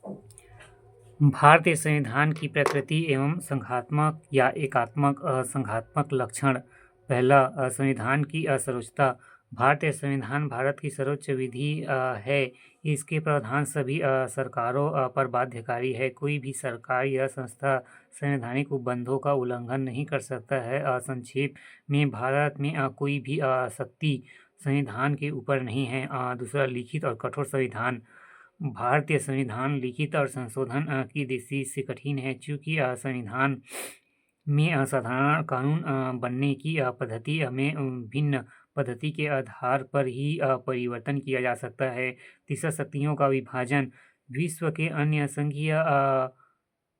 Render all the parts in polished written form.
भारतीय संविधान की प्रकृति एवं संघात्मक या एकात्मक संघात्मक लक्षण। पहला, संविधान की सर्वोच्चता। भारतीय संविधान भारत की सर्वोच्च विधि है। इसके प्रावधान सभी सरकारों पर बाध्यकारी है। कोई भी सरकार या संस्था संवैधानिक उपबंधों का उल्लंघन नहीं कर सकता है। संक्षेप में, भारत में कोई भी शक्ति संविधान के ऊपर नहीं है। दूसरा, लिखित और कठोर संविधान। भारतीय संविधान लिखित और संशोधन की दृष्टि से कठिन है, चूँकि संविधान में साधारण कानून बनने की पद्धति में भिन्न पद्धति के आधार पर ही परिवर्तन किया जा सकता है। तीसरा, शक्तियों का विभाजन। विश्व के अन्य संघीय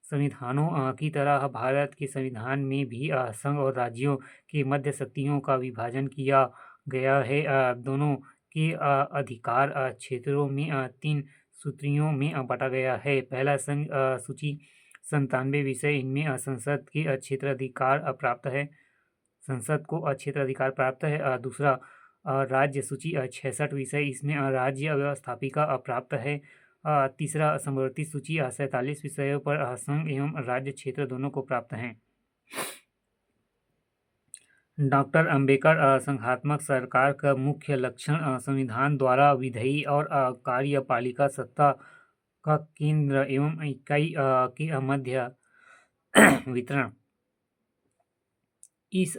संविधानों की तरह भारत के संविधान में भी संघ और राज्यों के मध्य शक्तियों का विभाजन किया गया है। दोनों के अधिकार क्षेत्रों में 3 सूत्रियों में बांटा गया है। पहला, संघ सूची 97 विषय। इनमें संसद के क्षेत्राधिकार प्राप्त है। संसद को क्षेत्राधिकार प्राप्त है। दूसरा, राज्य सूची 66 विषय। इसमें राज्य व्यवस्थापिका प्राप्त है। तीसरा, समवर्ती सूची 47 विषयों पर संघ एवं राज्य क्षेत्र दोनों को प्राप्त हैं। डॉक्टर अंबेडकर संघात्मक सरकार का मुख्य लक्षण संविधान द्वारा विधायी और कार्यपालिका सत्ता का केंद्र एवं इकाई के मध्य वितरण। इस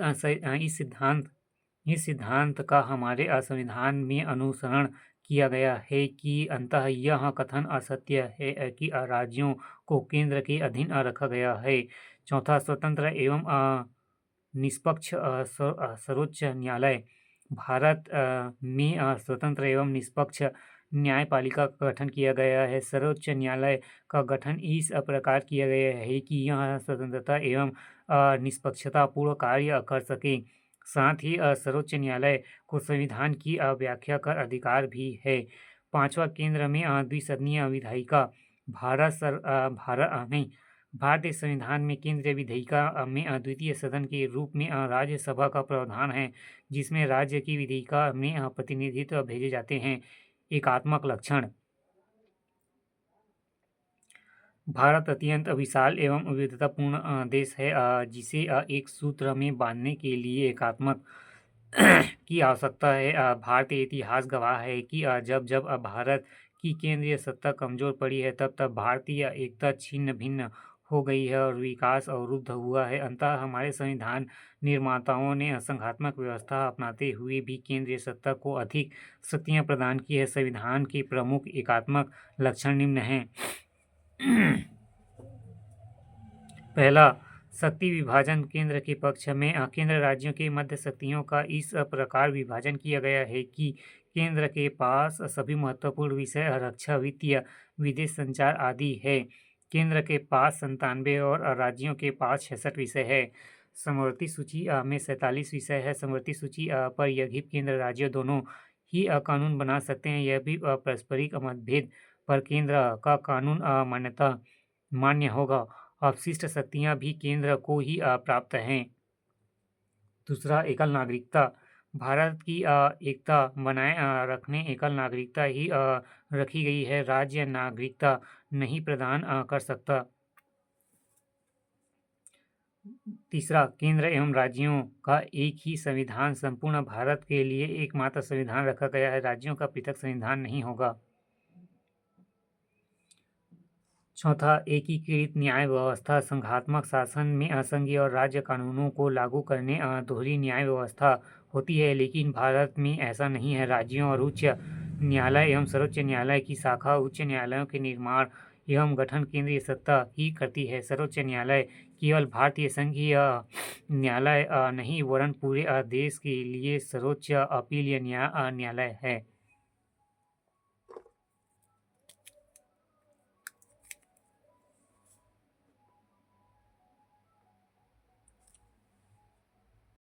सिद्धांत का हमारे संविधान में अनुसरण किया गया है कि अंततः यह कथन असत्य है कि राज्यों को केंद्र के अधीन रखा गया है। चौथा, स्वतंत्र एवं निष्पक्ष सर्वोच्च न्यायालय। भारत में स्वतंत्र एवं निष्पक्ष न्यायपालिका का गठन किया गया है। सर्वोच्च न्यायालय का गठन इस प्रकार किया गया है कि यह स्वतंत्रता एवं निष्पक्षता पूर्ण कार्य कर सके। साथ ही सर्वोच्च न्यायालय को संविधान की व्याख्या कर अधिकार भी है। पांचवा, केंद्र में द्विसदनीय विधायिका। भारतीय संविधान में केंद्रीय विधायिका में द्वितीय सदन के रूप में राज्यसभा का प्रावधान है, जिसमें राज्य की विधायिका में प्रतिनिधित्व भेजे जाते हैं। एकात्मक लक्षण। भारत अत्यंत विशाल एवं विविधतापूर्ण देश है, जिसे एक सूत्र में बांधने के लिए एकात्मक की आवश्यकता है। भारतीय इतिहास गवाह है कि जब जब भारत की केंद्रीय सत्ता कमजोर पड़ी है, तब तब भारतीय एकता छिन्न भिन्न हो गई है और विकास अवरुद्ध हुआ है। अंततः हमारे संविधान निर्माताओं ने संघात्मक व्यवस्था अपनाते हुए भी केंद्रीय सत्ता को अधिक शक्तियां प्रदान की है। संविधान के प्रमुख एकात्मक लक्षण निम्न हैं। पहला, शक्ति विभाजन। केंद्र के पक्ष में केंद्र राज्यों के मध्य शक्तियों का इस प्रकार विभाजन किया गया है कि केंद्र के पास सभी महत्वपूर्ण विषय रक्षा, वित्तीय, विदेश, संचार आदि है। केंद्र के पास 97 और राज्यों के पास 66 विषय है। समवर्ती सूची में 47 विषय है। समवर्ती सूची पर यद्यपि केंद्र राज्य दोनों ही कानून बना सकते हैं, यह भी पारस्परिक मतभेद पर केंद्र का कानून मान्य होगा। अवशिष्ट शक्तियां भी केंद्र को ही प्राप्त हैं। दूसरा, एकल नागरिकता। भारत की एकता बनाए रखने एकल नागरिकता ही रखी गई है। राज्य नागरिकता नहीं प्रदान कर सकता। तीसरा, केंद्र एवं राज्यों का एक ही संविधान संपूर्ण भारत के लिए एकमात्र संविधान रखा गया है। राज्यों का पृथक संविधान नहीं होगा। चौथा, एकीकृत न्याय व्यवस्था। संघात्मक शासन में असंघीय और राज्य कानूनों को लागू करने दोहरी न्याय व्यवस्था होती है, लेकिन भारत में ऐसा नहीं है। राज्यों और उच्च न्यायालय एवं सर्वोच्च न्यायालय की शाखा उच्च न्यायालयों के निर्माण एवं गठन केंद्रीय सत्ता ही करती है। सर्वोच्च न्यायालय केवल भारतीय संघीय न्यायालय नहीं, वरन पूरे देश के लिए सर्वोच्च अपीलीय न्यायालय है।